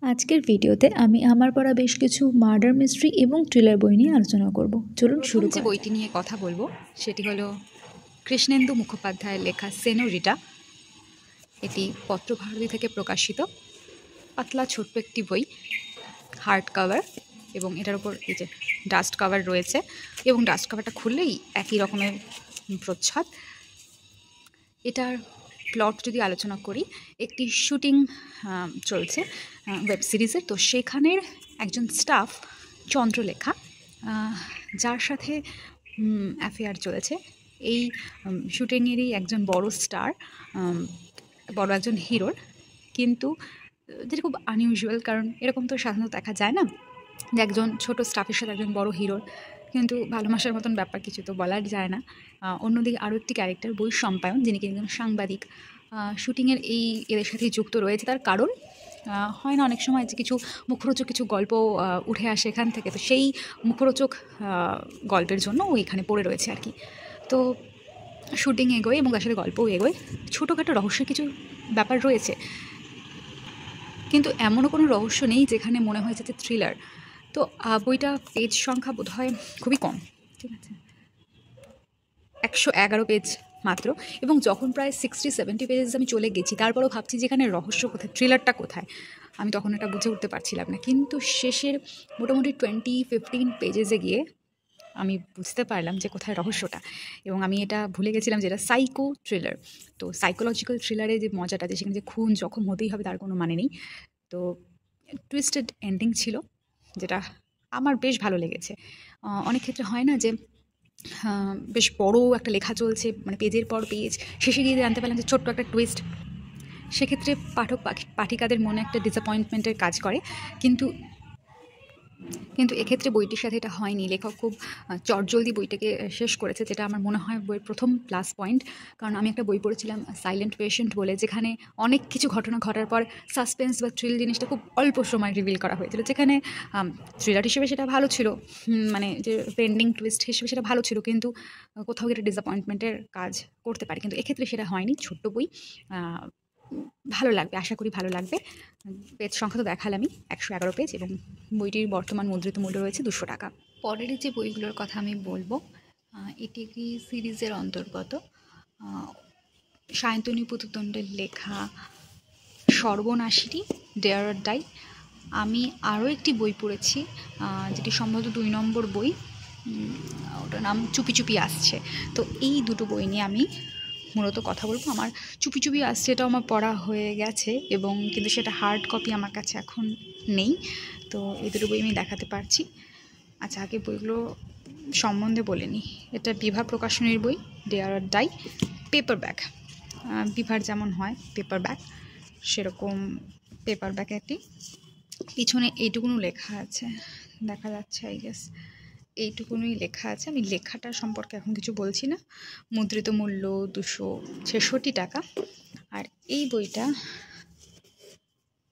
আজকের ভিডিওতে আমি আমার পড়া বেশ কিছু মার্ডার মিস্ট্রি এবং থ্রিলার বই নিয়ে আলোচনা করব। চলুন শুরু যে করা বইটি নিয়ে কথা বলবো সেটি হলো কৃষ্ণেন্দু মুখোপাধ্যায়ের লেখা সেনোরিটা। এটি পত্রভারতী থেকে প্রকাশিত, পাতলা ছোট্ট একটি বই, হার্ড কভার, এবং এটার উপর এই যে ডাস্ট কভার রয়েছে, এবং ডাস্ট কভারটা খুললেই একই রকমের প্রচ্ছদ। এটার প্লট যদি আলোচনা করি, একটি শুটিং চলছে ওয়েব সিরিজের, তো সেখানের একজন স্টাফ চন্দ্রলেখা, যার সাথে অ্যাফেয়ার চলেছে, এই শুটিংয়েরই একজন বড় স্টার, বড় একজন হিরোর, কিন্তু যেটা খুব আনইউজুয়াল, কারণ এরকম তো সাধারণত দেখা যায় না যে একজন ছোট স্টাফের সাথে একজন বড় হিরোর কিন্তু ভালোবাসার মতন ব্যাপার কিছু তো বলার যায় না। অন্যদিকে আরও একটি ক্যারেক্টার বৈশম্পায়ন, যিনি কিন্তু সাংবাদিক, শুটিংয়ের এদের সাথে যুক্ত রয়েছে। তার কারণ হয় না অনেক সময় যে কিছু মুখরোচক কিছু গল্প উঠে আসে এখান থেকে, তো সেই মুখরোচক গল্পের জন্য ও এখানে পড়ে রয়েছে আর কি। তো শুটিং এগোয় এবং তার সাথে গল্পও এগোয়, ছোটোখাটো রহস্যের কিছু ব্যাপার রয়েছে, কিন্তু এমনও কোনো রহস্য নেই যেখানে মনে হয়েছে যে থ্রিলার। তো বইটা পেজ সংখ্যা বোধ হয় খুবই কম, ঠিক আছে, 111 পেজ মাত্র, এবং যখন প্রায় 60-70 পেজেস আমি চলে গেছি, তারপরও ভাবছি যেখানে রহস্য কোথায়, থ্রিলারটা কোথায়, আমি তখন এটা বুঝে উঠতে পারছিলাম না। কিন্তু শেষের মোটামুটি 20-15 পেজেসে গিয়ে আমি বুঝতে পারলাম যে কোথায় রহস্যটা, এবং আমি এটা ভুলে গেছিলাম যে এটা সাইকো থ্রিলার। তো সাইকোলজিক্যাল থ্রিলারে যে মজাটা, যে সেখানে যে খুন জখম হতেই হবে তার কোনো মানে নেই। তো টুইস্টেড এন্ডিং ছিল, যেটা আমার বেশ ভালো লেগেছে। অনেক ক্ষেত্রে হয় না যে বেশ বড় একটা লেখা চলছে, মানে পেজের পর পেজ, শেষে গিয়ে জানতে পারলাম যে ছোট্ট একটা টুইস্ট, সেক্ষেত্রে পাঠিকাদের মনে একটা ডিসঅ্যাপয়েন্টমেন্টের কাজ করে। কিন্তু এক্ষেত্রে বইটির সাথে এটা হয়নি। লেখক খুব চটজলদি বইটাকে শেষ করেছে, যেটা আমার মনে হয় বইয়ের প্রথম প্লাস পয়েন্ট। কারণ আমি একটা বই পড়েছিলাম সাইলেন্ট পেশেন্ট বলে, যেখানে অনেক কিছু ঘটনা ঘটার পর সাসপেন্স বা থ্রিল জিনিসটা খুব অল্প সময় রিভিল করা হয়েছিল, যেখানে থ্রিলার হিসেবে সেটা ভালো ছিল, মানে যে পেন্ডিং টুইস্ট হিসেবে সেটা ভালো ছিল, কিন্তু কোথাও একটা ডিসঅ্যাপয়েন্টমেন্টের কাজ করতে পারে। কিন্তু এক্ষেত্রে সেটা হয়নি। ছোট্ট বই, ভালো লাগবে, আশা করি ভালো লাগবে। পেজ সংখ্যা তো দেখালামই, 111 পেজ, এবং বইটির বর্তমান মুদ্রিত মূল্য রয়েছে 200 টাকা। পরের যে বইগুলোর কথা আমি বলবো, এটি একটি সিরিজের অন্তর্গত, সায়ন্তনী পুততুণ্ডের লেখা সর্বনাশিনী, ডেয়ার অর ডাই। আমি আরও একটি বই পড়েছি, যেটি সম্ভবত 2 নম্বর বই, ওটার নাম চুপি চুপি আসছে। তো এই দুটো বই নিয়ে আমি মূলত কথা বলবো। আমার চুপি চুপি আসছে এটাও আমার পড়া হয়ে গেছে, এবং কিন্তু সেটা হার্ড কপি আমার কাছে এখন নেই। তো এই দুটো বই আমি দেখাতে পারছি। আচ্ছা, আগে বইগুলো সম্বন্ধে বলে নিই। এটা বিভা প্রকাশনীর বই, dare or die, paperback. বিভার যেমন হয় পেপার ব্যাক, সেরকম পেপার ব্যাক একটি। পিছনে এইটুকুনও লেখা আছে, দেখা যাচ্ছে আই গেস, এইটুকুনই লেখা আছে। আমি লেখাটা সম্পর্কে এখন কিছু বলছি না। মুদ্রিত মূল্য 266 টাকা। আর এই বইটা,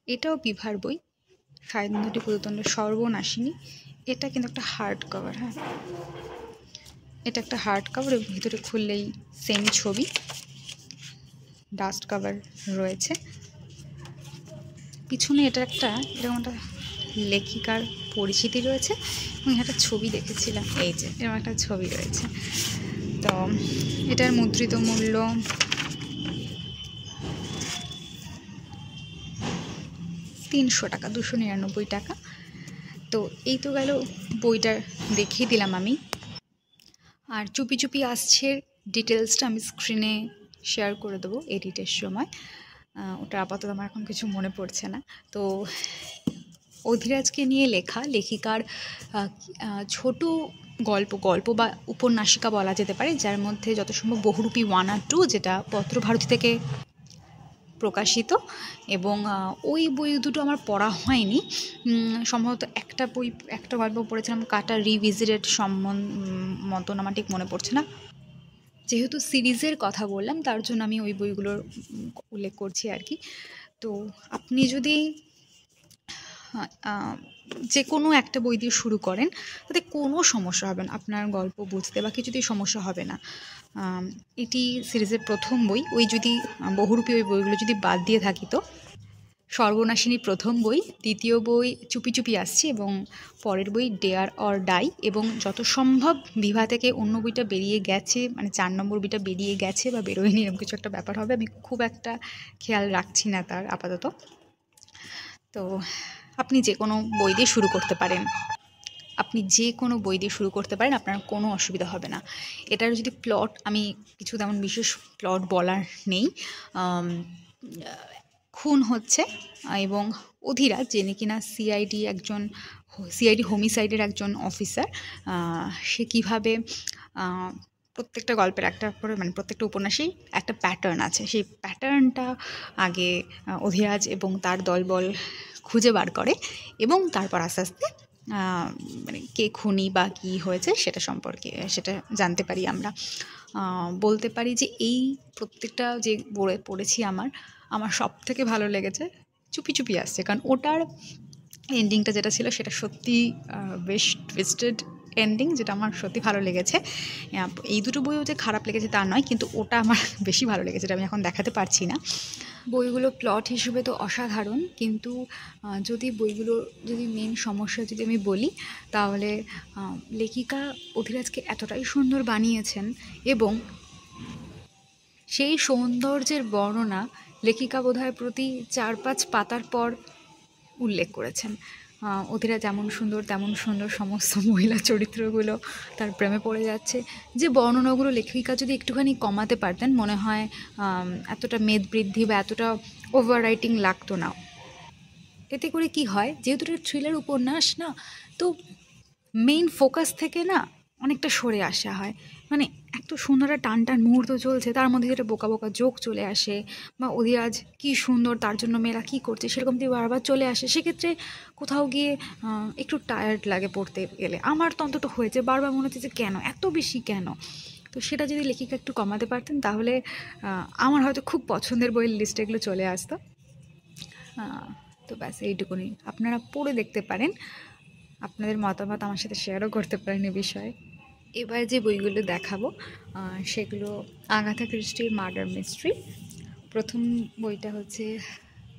এটাও বিভার বই, সায়ন্তনী পুততুণ্ডের সর্বনাশিনী। এটা কিন্তু একটা হার্ড কভার, হ্যাঁ, এটা একটা হার্ড কভার, এবং ভিতরে খুললেই সেম ছবি, ডাস্ট কভার রয়েছে। পিছনে এটা এরকম একটা লেখিকার পরিচিতি রয়েছে, এবং একটা ছবি দেখেছিলাম, এই যে এরকম একটা ছবি রয়েছে। তো এটার মুদ্রিত মূল্য 300 টাকা, 299 টাকা। তো এই তো গেল বইটা দেখিয়ে দিলাম আমি। আর চুপি চুপি আসছে ডিটেলসটা আমি স্ক্রিনে শেয়ার করে দেবো এডিটের সময়, ওটা আপাতত আমার এখন কিছু মনে পড়ছে না। তো অধিরাজকে নিয়ে লেখা, লেখিকার ছোট গল্প বা উপন্যাসিকা বলা যেতে পারে, যার মধ্যে যত সম্ভব বহুরূপী 1 আর 2, যেটা পত্রভারতী থেকে প্রকাশিত, এবং ওই বই দুটো আমার পড়া হয়নি। সম্ভবত একটা গল্প পড়েছিলাম, কাটা রিভিজিটেড মতন, আমার ঠিক মনে পড়ছে না। যেহেতু সিরিজের কথা বললাম, তার জন্য আমি ওই বইগুলোর উল্লেখ করছি আর কি। তো আপনি যদি যে কোনো একটা বই দিয়ে শুরু করেন, তাতে কোনো সমস্যা হবে না, আপনার গল্প বুঝতে বা কিছুতেই সমস্যা হবে না। এটি সিরিজের প্রথম বই, ওই যদি বহুরূপী ওই বইগুলো যদি বাদ দিয়ে থাকি, তো সর্বনাশিনী প্রথম বই, দ্বিতীয় বই চুপি চুপি আসছে এবং পরের বই ডেয়ার অর ডাই। এবং যত সম্ভব বিভা থেকে অন্য বইটা বেরিয়ে গেছে, মানে 4 নম্বর বইটা বেরিয়ে গেছে বা বেরোয়নি, এরকম কিছু একটা ব্যাপার হবে। আমি খুব একটা খেয়াল রাখছি না তার আপাতত। তো আপনি যে কোনো বই দিয়ে শুরু করতে পারেন, আপনার কোনো অসুবিধা হবে না। এটার যদি প্লট, আমি কিছু তেমন বিশেষ প্লট বলার নেই। খুন হচ্ছে এবং অধীরাজ, যিনি কিনা সিআইডি হোমিসাইডের একজন অফিসার, সে কীভাবে প্রত্যেকটা গল্পের একটা করে, মানে প্রত্যেকটা উপন্যাসেই একটা প্যাটার্ন আছে, সেই প্যাটার্নটা আগে অধীরাজ এবং তার দলবল খুঁজে বার করে এবং তারপর আস্তে আস্তে মানে কে খুনি বা কী হয়েছে সেটা সম্পর্কে সেটা জানতে পারি আমরা। বলতে পারি যে এই প্রত্যেকটা যে পড়েছি আমার সব থেকে ভালো লেগেছে চুপি চুপি আসছে, কারণ ওটার এন্ডিংটা যেটা ছিল সেটা সত্যি বেশ টুইস্টেড এন্ডিং, যেটা আমার সত্যি ভালো লেগেছে। এই দুটো বইও যে খারাপ লেগেছে তা নয়, কিন্তু ওটা আমার বেশি ভালো লেগেছে, যেটা আমি এখন দেখাতে পারছি না। বইগুলো প্লট হিসেবে তো অসাধারণ, কিন্তু যদি মেন সমস্যা যদি আমি বলি, তাহলে লেখিকা অধীরাজকে এতটাই সুন্দর বানিয়েছেন এবং সেই সৌন্দর্যের বর্ণনা লেখিকা বোধহয় প্রতি 4-5 পাতার পর উল্লেখ করেছেন। অধীরাজ যেমন সুন্দর তেমন সুন্দর সমস্ত মহিলা চরিত্রগুলো তার প্রেমে পড়ে যাচ্ছে। যে বর্ণনাগুলো লেখিকা যদি একটুখানি কমাতে পারতেন, মনে হয় এতটা মেদ বৃদ্ধি বা এতটা ওভার রাইটিং লাগতো না। এতে করে কি হয়, যেহেতু এটা থ্রিলার উপন্যাস না, তো মেইন ফোকাস থেকে না অনেকটা সরে আসা হয়। মানে এত সুন্দর একটা টান মুহূর্ত চলছে, তার মধ্যে যেটা বোকা বোকা জোক চলে আসে, বা অধীরাজ কী সুন্দর তার জন্য মেয়েরা কী করছে সেরকম দিয়ে বারবার চলে আসে। সেক্ষেত্রে কোথাও গিয়ে একটু টায়ার্ড লাগে পড়তে গেলে। আমার তো অন্তত হয়েছে, বারবার মনে হচ্ছে যে কেন এত বেশি কেন। তো সেটা যদি লেখিকা একটু কমাতে পারতেন, তাহলে আমার হয়তো খুব পছন্দের বইয়ের লিস্টে এগুলো চলে আসতো। তো ব্যাস এইটুকুনি, আপনারা পড়ে দেখতে পারেন, আপনাদের মতামত আমার সাথে শেয়ারও করতে পারেন এ বিষয়ে। এবার যে বইগুলো দেখাবো সেগুলো আগাথা ক্রিস্টির মার্ডার মিস্ট্রি। প্রথম বইটা হচ্ছে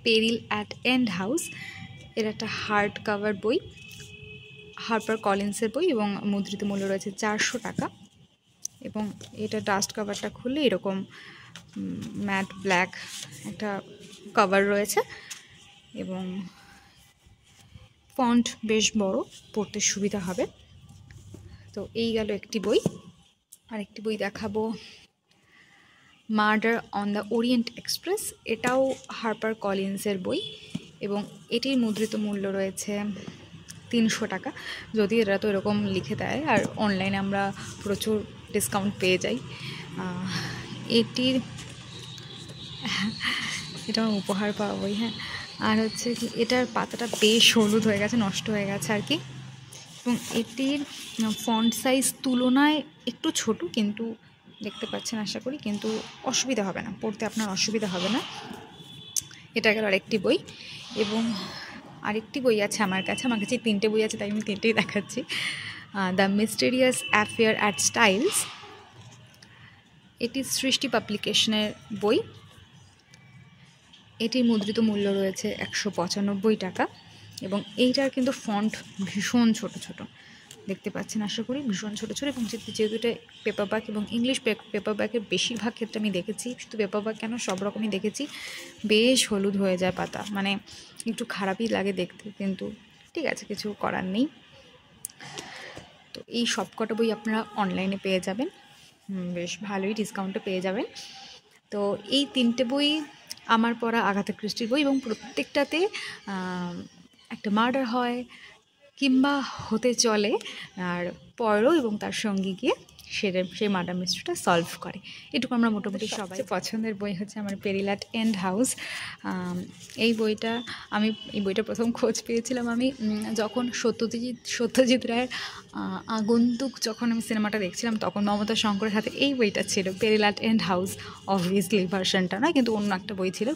পেরিল অ্যাট এন্ড হাউস। এর একটা হার্ড কাভার বই, হার্পার কলিন্সের বই, এবং মুদ্রিত মূল্য রয়েছে 400 টাকা। এবং এটা ডাস্ট কাভারটা খুললে এরকম ম্যাট ব্ল্যাক একটা কভার রয়েছে এবং ফন্ট বেশ বড়, পড়তে সুবিধা হবে। তো এই গেল একটি বই। আরেকটি বই দেখাবো murder on the Orient express. এটাও হার্পার কলিন্সের বই এবং এটির মুদ্রিত মূল্য রয়েছে 300 টাকা। যদি এরা তো এরকম লিখে দেয়, আর অনলাইনে আমরা প্রচুর ডিসকাউন্ট পেয়ে যাই। এটা উপহার পাওয়া বই। হ্যাঁ, আর হচ্ছে কি, এটার পাতাটা বেশ হলুদ হয়ে গেছে, নষ্ট হয়ে গেছে আর কি। এবং এটির ফন্ট সাইজ তুলনায় একটু ছোট, কিন্তু দেখতে পাচ্ছেন আশা করি, কিন্তু অসুবিধা হবে না, পড়তে আপনার অসুবিধা হবে না। এটা গেল আরেকটি বই। এবং আরেকটি বই আছে আমার কাছে 3টে বই আছে, তাই আমি 3টেই দেখাচ্ছি। The mysterious affair at styles. এটি সৃষ্টি পাবলিকেশনের বই। এটির মুদ্রিত মূল্য রয়েছে 195 টাকা এবং এইটার কিন্তু ফন্ট ভীষণ ছোট ছোট, দেখতে পাচ্ছেন আশা করি, ভীষণ ছোট ছোট। এবং যেহেতু এটা পেপারব্যাক এবং ইংলিশ পেপারব্যাকের বেশিরভাগ ক্ষেত্রে আমি দেখেছি, শুধু পেপারব্যাক কেন সব রকমই দেখেছি, বেশ হলুদ হয়ে যায় পাতা, মানে একটু খারাপই লাগে দেখতে, কিন্তু ঠিক আছে, কিছু করার নেই। তো এই সব কটা বই আপনারা অনলাইনে পেয়ে যাবেন, বেশ ভালোই ডিসকাউন্টে পেয়ে যাবেন। তো এই 3টে বই আমার পড়া আগাথা ক্রিস্টির বই, এবং প্রত্যেকটাতে একটা মার্ডার হয় কিংবা হতে চলে, আর পরও এবং তার সঙ্গে গিয়ে সেই মার্ডার মিস্ট্রিটা সলভ করে। এটুকু আমরা মোটামুটি সবাই পছন্দের বই হচ্ছে আমার পেরিল অ্যাট এন্ড হাউস। এই বইটা প্রথম খোঁজ পেয়েছিলাম আমি যখন সত্যজিৎ রায়ের আগন্তুক যখন আমি সিনেমাটা দেখছিলাম, তখন মমতা শঙ্করের হাতে এই বইটা ছিল, পেরিল অ্যাট এন্ড হাউস। অবভিয়াসলি ভার্সানটা নয়, কিন্তু অন্য একটা বই ছিল,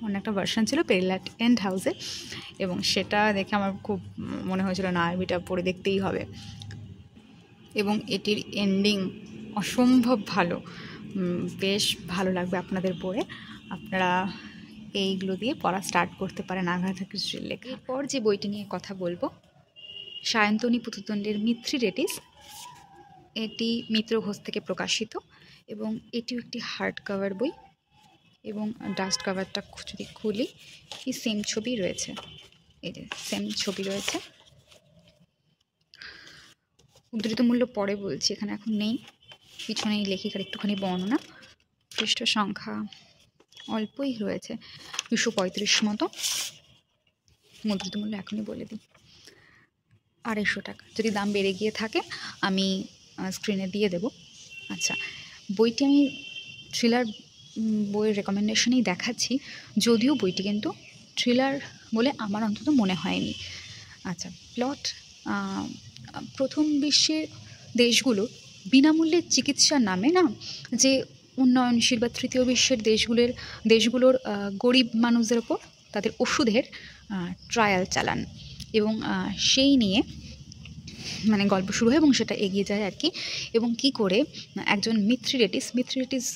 অন্য একটা ভার্সান ছিল পেরিল অ্যাট এন্ড হাউসে, এবং সেটা দেখে আমার খুব মনে হয়েছিল না, বইটা পড়ে দেখতেই হবে। এবং এটির এন্ডিং অসম্ভব ভালো, বেশ ভালো লাগবে আপনাদের পড়ে। আপনারা এইগুলো দিয়ে পড়া স্টার্ট করতে পারেন আগাথা ক্রিস্টির লেখা। এরপর যে বইটি নিয়ে কথা বলবো, সায়ন্তনী পুততুণ্ডের মিথ্রিডেটিস। এটি মিত্র ঘোষ থেকে প্রকাশিত এবং এটিও একটি হার্ড কভার বই এবং ডাস্ট কভারটা যদি খুলি এই সেম ছবি রয়েছে, এই যে সেম ছবি রয়েছে। উদ্ধৃত মূল্য পরে বলছি, এখানে এখন নেই। পিছনে এই লেখিকার একটুখানি বর্ণনা, পৃষ্ঠ সংখ্যা অল্পই রয়েছে, 235 মতো। মুদ্রিত মূল্য এখনই বলে দিই, 250 টাকা। যদি দাম বেড়ে গিয়ে থাকে আমি স্ক্রিনে দিয়ে দেব। আচ্ছা, বইটি আমি থ্রিলার বইয়ের রেকমেন্ডেশনেই দেখাচ্ছি, যদিও বইটি কিন্তু থ্রিলার বলে আমার অন্তত মনে হয়নি। আচ্ছা, প্লট, প্রথম বিশ্বের দেশগুলো বিনামূল্যে চিকিৎসার নামে না, যে উন্নয়নশীল বা তৃতীয় বিশ্বের দেশগুলোর গরিব মানুষদের ওপর তাদের ওষুধের ট্রায়াল চালান এবং সেই নিয়ে মানে গল্প শুরু হয় এবং সেটা এগিয়ে যায় আর কি। এবং কি করে একজন মিথ্রিডেটিস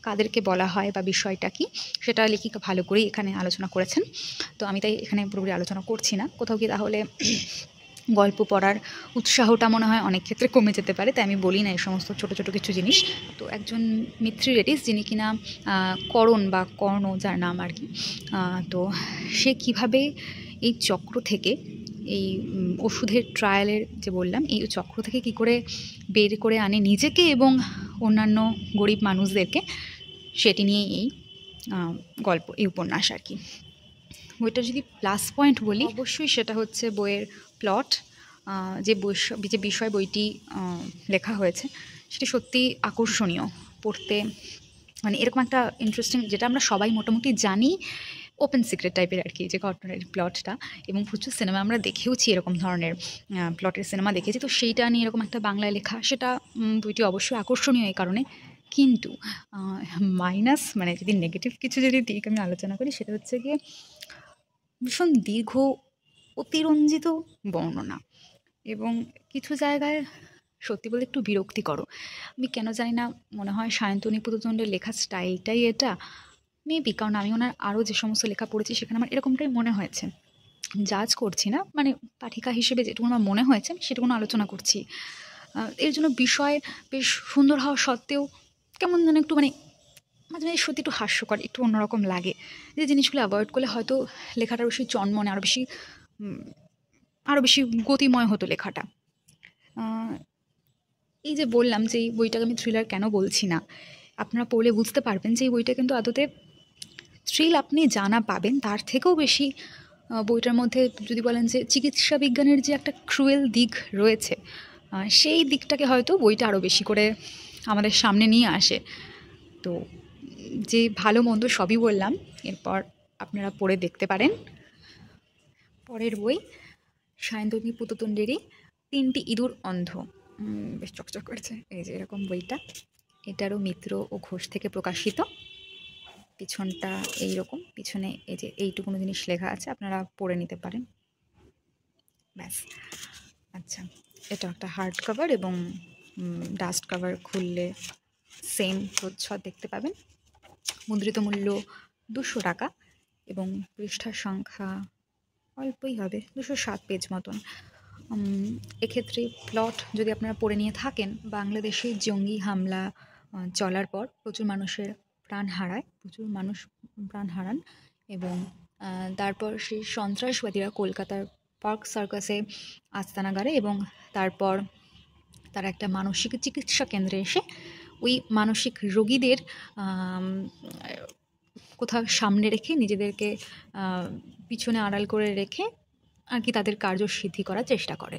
কাদেরকে বলা হয় বা বিষয়টা কি সেটা লেখিকা ভালো করেই এখানে আলোচনা করেছেন। তো আমি তাই এখানে পুরোপুরি আলোচনা করছি না, কোথাও কি তাহলে গল্প পড়ার উৎসাহটা মনে হয় অনেক ক্ষেত্রে কমে যেতে পারে, তাই আমি বলি না এই সমস্ত ছোটো ছোটো কিছু জিনিস। তো একজন মিথ্রিডেটিস, যিনি কিনা কর্ণ যার নাম আর কি, তো সে কিভাবে এই চক্র থেকে, এই ওষুধের ট্রায়ালের যে বললাম, এই চক্র থেকে কি করে বের করে আনে নিজেকে এবং অন্যান্য গরিব মানুষদেরকে, সেটি নিয়ে এই গল্প, এই উপন্যাস আর কি। বইটা যদি প্লাস পয়েন্ট বলি, অবশ্যই সেটা হচ্ছে বইয়ের প্লট। যে বিষয় বইটি লেখা হয়েছে সেটি সত্যি আকর্ষণীয় পড়তে, মানে এরকম একটা ইন্টারেস্টিং, যেটা আমরা সবাই মোটামুটি জানি, ওপেন সিক্রেট টাইপের আর কি যে ঘটনার প্লটটা। এবং প্রচুর সিনেমা আমরা দেখেওছি, এরকম ধরনের প্লটের সিনেমা দেখেছি। তো সেইটা নিয়ে এরকম একটা বাংলায় লেখা, সেটা বইটি অবশ্যই আকর্ষণীয় এই কারণে। কিন্তু মাইনাস, মানে যদি নেগেটিভ কিছু দিক আমি আলোচনা করি, সেটা হচ্ছে গিয়ে ভীষণ দীর্ঘ অতিরঞ্জিত বর্ণনা এবং কিছু জায়গায় সত্যি বলে একটু বিরক্তিকর। আমি কেন জানি না, মনে হয় সায়ন্তনী পুততুণ্ডের লেখার স্টাইলটাই এটা, মেবি, কারণ আমি ওনার আরও যে সমস্ত লেখা পড়েছি সেখানে আমার এরকমটাই মনে হয়েছে। জাজ করছি না, মানে পাঠিকা হিসেবে যেটুকু আমার মনে হয়েছে সেটুকু আলোচনা করছি। এর জন্য বিষয় বেশ সুন্দর হওয়া সত্ত্বেও কেমন যেন একটু মাঝে মাঝে সত্যি একটু হাস্যকর, একটু অন্যরকম লাগে। যে জিনিসগুলো অ্যাভয়েড করলে হয়তো লেখাটা বেশি চনমনে, আরও বেশি গতিময় হতো লেখাটা। এই যে বললাম যে এই বইটাকে আমি থ্রিলার কেন বলছি না, আপনারা পড়লে বুঝতে পারবেন যে এই বইটা কিন্তু আদতে থ্রিল আপনি জানা পাবেন, তার থেকেও বেশি বইটার মধ্যে যদি বলেন যে চিকিৎসা বিজ্ঞানের যে একটা ক্রুয়েল দিক রয়েছে, সেই দিকটাকে হয়তো বইটা আরও বেশি করে আমাদের সামনে নিয়ে আসে। তো যে ভালো মন্দ সবই বললাম, এরপর আপনারা পড়ে দেখতে পারেন। পরের বই সায়ন্তনী পুততুণ্ডেরই 3টি ইঁদুর অন্ধ। বেশ চকচক করছে, এই যে এরকম বইটা, এটারও মিত্র ও ঘোষ থেকে প্রকাশিত। পিছনটা এইরকম, পিছনে এই যে এইটুকুনো জিনিস লেখা আছে, আপনারা পড়ে নিতে পারেন, ব্যাস। আচ্ছা, এটা একটা হার্ড কভার এবং ডাস্ট কভার খুললে সেম প্রচ্ছদ দেখতে পাবেন। মুদ্রিত মূল্য 200 টাকা এবং পৃষ্ঠার সংখ্যা অল্পই হবে, 207 পেজ মতন। এক্ষেত্রে প্লট যদি আপনারা পড়ে নিয়ে থাকেন, বাংলাদেশে জঙ্গি হামলা চলার পর প্রচুর মানুষ প্রাণ হারান এবং তারপর সেই সন্ত্রাসবাদীরা কলকাতার পার্ক সার্কাসে আস্তানা গাড়ে এবং তারপর তারা একটা মানসিক চিকিৎসা কেন্দ্রে এসে ওই মানসিক রোগীদের কোথাও সামনে রেখে, নিজেদেরকে পিছনে আড়াল করে রেখে আর কি তাদের কার্যসিদ্ধি করার চেষ্টা করে।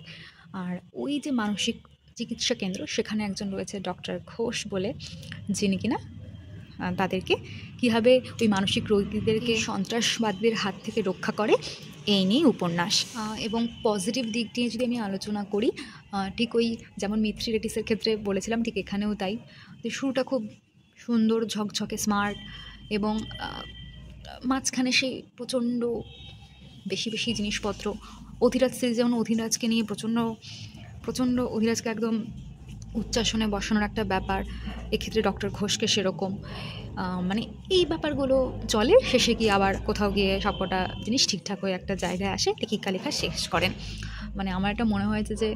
আর ওই যে মানসিক চিকিৎসা কেন্দ্র, সেখানে একজন রয়েছে ডক্টর ঘোষ বলে, যিনি কিনা তাদেরকে কীভাবে ওই মানসিক রোগীদেরকে সন্ত্রাসবাদীদের হাত থেকে রক্ষা করে, এই নিয়ে উপন্যাস। এবং পজিটিভ দিক নিয়ে যদি আমি আলোচনা করি, ঠিক ওই যেমন মিথ্রিডেটিসের ক্ষেত্রে বলেছিলাম, ঠিক এখানেও তাই। যে শুরুটা খুব সুন্দর, ঝকঝকে, স্মার্ট, এবং মাঝখানে সেই প্রচণ্ড বেশি জিনিসপত্র। অধিরাজ সিরিজ যেমন অধিরাজকে নিয়ে প্রচণ্ড অধিরাজকে একদম উচ্চাসনে বসানোর একটা ব্যাপার, এক্ষেত্রে ডক্টর ঘোষকে সেরকম মানে এই ব্যাপারগুলো চলে, শেষে গিয়ে আবার কোথাও গিয়ে সবকটা জিনিস ঠিকঠাক হয়ে একটা জায়গায় আসে, লেখিকা লেখা শেষ করেন। মানে আমার এটা মনে হয়েছে যে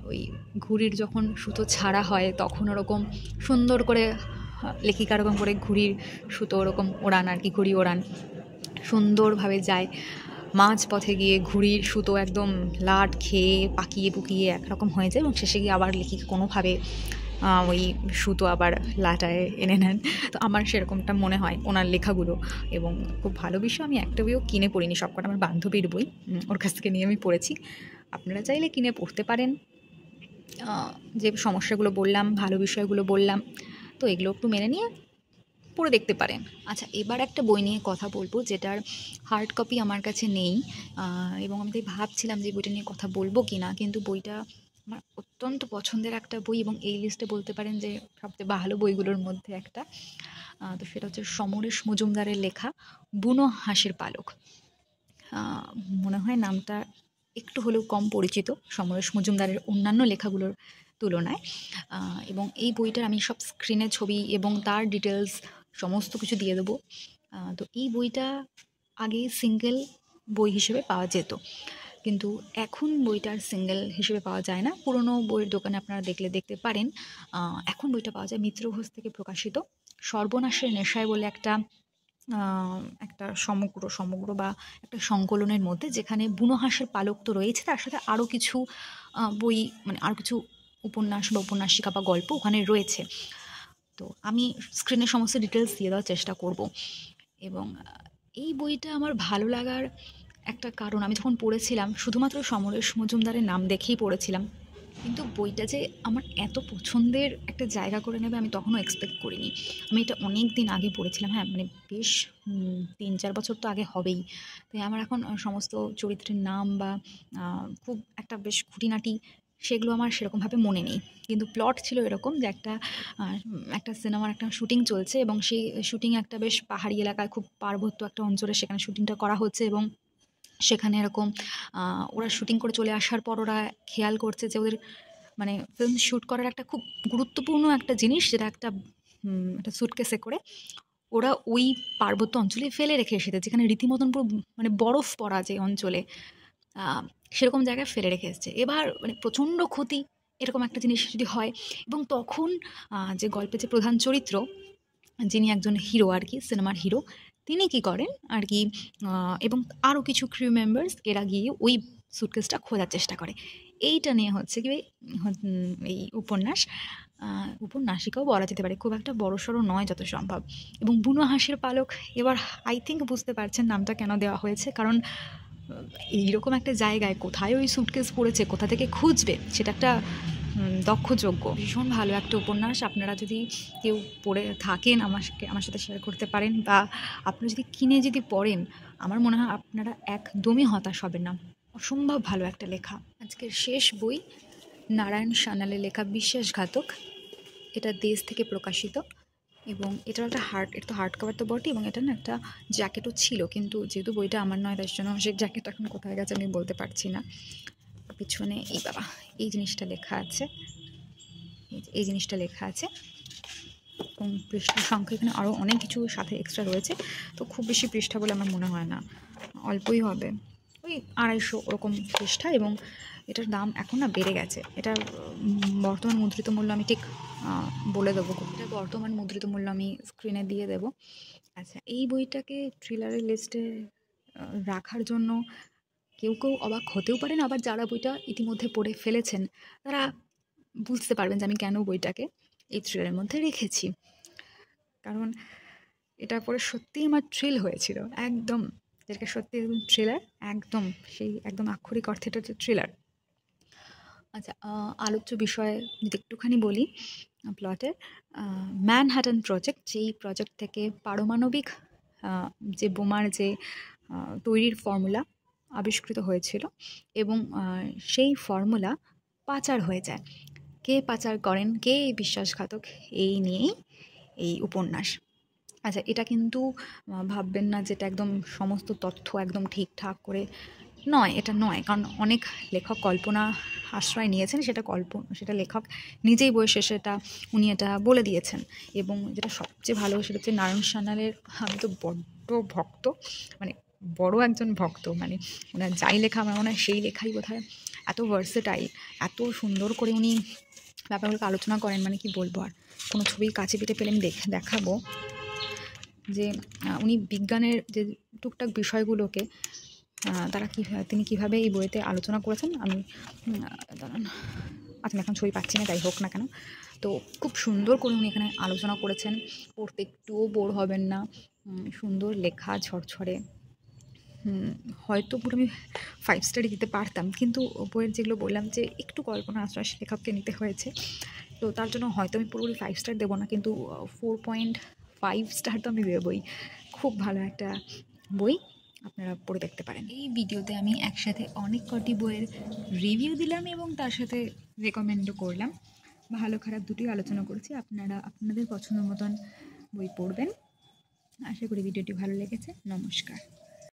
ওই ঘুড়ির যখন সুতো ছাড়া হয় তখন ওরকম সুন্দর করে লেখিকা ওরকম করে ঘুড়ির সুতো ওরকম ওড়ান আর কি, ঘুড়ি ওড়ান সুন্দরভাবে যায়, মাঝ পথে গিয়ে ঘুড়ির সুতো একদম লাট খেয়ে পাকিয়ে পুকিয়ে একরকম হয়ে যায় এবং শেষে গিয়ে আবার লেখিকা কোনোভাবে ওই সুতো আবার লাটায় এনে নেন। তো আমার সেরকমটা মনে হয় ওনার লেখাগুলো, এবং খুব ভালো বিষয়। আমি একটা বইও কিনে পড়িনি, সবকটা আমার বান্ধবীর বই, ওর কাছ থেকে নিয়ে আমি পড়েছি। আপনারা চাইলে কিনে পড়তে পারেন। যে সমস্যাগুলো বললাম, ভালো বিষয়গুলো বললাম, তো এগুলো একটু মেনে নিয়ে পড়ে দেখতে পারেন। আচ্ছা, এবার একটা বই নিয়ে কথা বলবো যেটার হার্ড কপি আমার কাছে নেই, এবং আমি তাই ভাবছিলাম যে বইটা নিয়ে কথা বলবো কি না, কিন্তু বইটা আমার অত্যন্ত পছন্দের একটা বই এবং এই লিস্টে বলতে পারেন যে সবচেয়ে ভালো বইগুলোর মধ্যে একটা। তো সেটা হচ্ছে সমরেশ মজুমদারের লেখা বুনো হাঁসের পালক। মনে হয় নামটা একটু হলেও কম পরিচিত সমরেশ মজুমদারের অন্যান্য লেখাগুলোর তুলনায়, এবং এই বইটার আমি সব স্ক্রিনে ছবি এবং তার ডিটেলস সমস্ত কিছু দিয়ে দেবো। তো এই বইটা আগে সিঙ্গেল বই হিসেবে পাওয়া যেত, কিন্তু এখন বইটার সিঙ্গেল হিসেবে পাওয়া যায় না। পুরনো বইয়ের দোকানে আপনারা দেখতে পারেন। এখন বইটা পাওয়া যায় মিত্র ঘোষ থেকে প্রকাশিত সর্বনাশের নেশায় বলে একটা সমগ্র বা একটা সংকলনের মধ্যে, যেখানে বুনো হাঁসের পালক তো রয়েছে, তার সাথে আরও কিছু বই, মানে আরও কিছু উপন্যাস বা উপন্যাসিকা বা গল্প ওখানে রয়েছে। তো আমি স্ক্রিনে সমস্ত ডিটেলস দিয়ে দেওয়ার চেষ্টা করব। এবং এই বইটা আমার ভালো লাগার একটা কারণ, আমি যখন পড়েছিলাম শুধুমাত্র সমরেশ মজুমদারের নাম দেখেই পড়েছিলাম, কিন্তু বইটা যে আমার এত পছন্দের একটা জায়গা করে নেবে আমি তখনও এক্সপেক্ট করিনি। আমি এটা অনেক দিন আগে পড়েছিলাম, হ্যাঁ, মানে বেশ ৩-৪ বছর তো আগে হবেই। তাই আমার এখন সমস্ত চরিত্রের নাম বা খুব একটা বেশ খুঁটিনাটি সেগুলো আমার সেরকমভাবে মনে নেই। কিন্তু প্লট ছিল এরকম যে একটা সিনেমার একটা শুটিং চলছে এবং সেই শুটিং একটা বেশ পাহাড়ি এলাকায়, খুব পার্বত্য একটা অঞ্চলে সেখানে শুটিংটা করা হচ্ছে, এবং সেখানে এরকম ওরা শুটিং করে চলে আসার পর ওরা খেয়াল করছে যে ওদের মানে ফিল্ম শ্যুট করার একটা খুব গুরুত্বপূর্ণ একটা জিনিস, যেটা একটা স্যুটকেসে করে ওরা ওই পার্বত্য অঞ্চলে ফেলে রেখে এসেছে, যেখানে রীতিমতন পুরো মানে বরফ পড়া যে অঞ্চলে সেরকম জায়গায় ফেলে রেখে এসেছে। এবার মানে প্রচণ্ড ক্ষতি এরকম একটা জিনিস যদি হয়, এবং তখন যে গল্পের যে প্রধান চরিত্র, যিনি একজন হিরো আর কি, সিনেমার হিরো, তিনি কি করেন আর কি, এবং আরও কিছু ক্রিউ মেম্বার্স এরা গিয়ে ওই সুটকেসটা খোঁজার চেষ্টা করে। এইটা নিয়ে হচ্ছে কি এই উপন্যাসিকাও বলা যেতে পারে, খুব একটা বড়সড় নয় যত সম্ভব। এবং বুনো হাঁসের পালক, এবার আই থিঙ্ক বুঝতে পারছেন নামটা কেন দেওয়া হয়েছে, কারণ এইরকম একটা জায়গায় কোথায় ওই সুটকেস পড়েছে, কোথা থেকে খুঁজবে, সেটা একটা দক্ষযোগ্য। ভীষণ ভালো একটা উপন্যাস। আপনারা যদি কেউ পড়ে থাকেন আমার সাথে শেয়ার করতে পারেন, বা আপনারা যদি কিনে যদি পড়েন, আমার মনে হয় আপনারা একদমই হতাশ হবেন না। অসম্ভব ভালো একটা লেখা। আজকের শেষ বই নারায়ণ সান্যালের লেখা বিশ্বাসঘাতক। এটা দেশ থেকে প্রকাশিত, এবং এটা তো হার্ড কভার তো বটে, এবং এটা না একটা জ্যাকেটও ছিল, কিন্তু যেহেতু বইটা আমার নয় তার জন্য সেই জ্যাকেট এখন কোথায় গেছে আমি বলতে পারছি না। পিছনে এই জিনিসটা লেখা আছে, এই জিনিসটা লেখা আছে, এবং পৃষ্ঠার সংখ্যা এখানে আরও অনেক কিছু সাথে এক্সট্রা রয়েছে। তো খুব বেশি পৃষ্ঠা বলে আমার মনে হয় না, অল্পই হবে, ওই 250 ওরকম পৃষ্ঠা। এবং এটার দাম এখন না বেড়ে গেছে। এটার বর্তমান মুদ্রিত মূল্য আমি ঠিক বলে দেবো, এটার বর্তমান মুদ্রিত মূল্য আমি স্ক্রিনে দিয়ে দেবো। আচ্ছা, এই বইটাকে থ্রিলারের লিস্টে রাখার জন্য কেউ অবাক হতেও পারেন, আবার যারা বইটা ইতিমধ্যে পড়ে ফেলেছেন তারা বুঝতে পারবেন যে আমি কেন বইটাকে এই থ্রিলারের মধ্যে রেখেছি। কারণ এটা পড়ে সত্যিই আমার থ্রিল হয়েছিল, একদম যেটাকে সত্যি একদম থ্রিলার, একদম সেই একদম আক্ষরিক অর্থে এটা হচ্ছে থ্রিলার। আচ্ছা, আলোচ্য বিষয়ে যদি একটুখানি বলি প্লটের, ম্যানহাটন প্রজেক্ট, যেই প্রজেক্ট থেকে পারমাণবিক যে বোমার যে তৈরির ফর্মুলা আবিষ্কৃত হয়েছিল, এবং সেই ফর্মুলা পাচার হয়ে যায়। কে পাচার করেন, কে বিশ্বাসঘাতক, এই নিয়েই এই উপন্যাস। আচ্ছা, এটা কিন্তু ভাববেন না যেটা একদম সমস্ত তথ্য একদম ঠিকঠাক করে, নয়, এটা নয়, কারণ অনেক লেখক কল্পনা আশ্রয় নিয়েছেন, সেটা লেখক নিজেই বইয়ের শেষে উনি এটা বলে দিয়েছেন। এবং যেটা সবচেয়ে ভালো সেটা হচ্ছে নারায়ণ সান্যালের আমি তো বড্ড ভক্ত, মানে বড় একজন ভক্ত, মানে ওনার যাই লেখা আমার মনে হয় সেই লেখাই বোধহয় এত ভার্সেটাইল, এত সুন্দর করে উনি ব্যাপারগুলোকে আলোচনা করেন, মানে কি বলবো আর। কোনো ছবি কাছে পিঠে পেলে আমি দেখাবো যে উনি বিজ্ঞানের যে টুকটাক বিষয়গুলোকে তিনি কীভাবে এই বইতে আলোচনা করেছেন। আমি দাঁড়ান, আচ্ছা আমি এখন ছবি পাচ্ছি না, যাই হোক না কেন, তো খুব সুন্দর করে উনি এখানে আলোচনা করেছেন, পড়তে একটুও বোর হবেন না, সুন্দর লেখা, ঝরঝরে। হয়তো পুরো আমি 5 স্টারই দিতে পারতাম, কিন্তু বইয়ের যেগুলো বললাম যে একটু কল্পনা আশ্রয় লেখককে নিতে হয়েছে, তো তার জন্য হয়তো আমি পুরোপুরি 5 স্টার দেবো না, কিন্তু 4.5 স্টার তো আমি দেবই। খুব ভালো একটা বই, আপনারা পড়ে দেখতে পারেন। এই ভিডিওতে আমি একসাথে অনেক কটি বইয়ের রিভিউ দিলাম এবং তার সাথে রেকমেন্ডও করলাম, ভালো খারাপ দুটোই আলোচনা করেছি। আপনারা আপনাদের পছন্দ মতন বই পড়বেন। আশা করি ভিডিওটি ভালো লেগেছে। নমস্কার।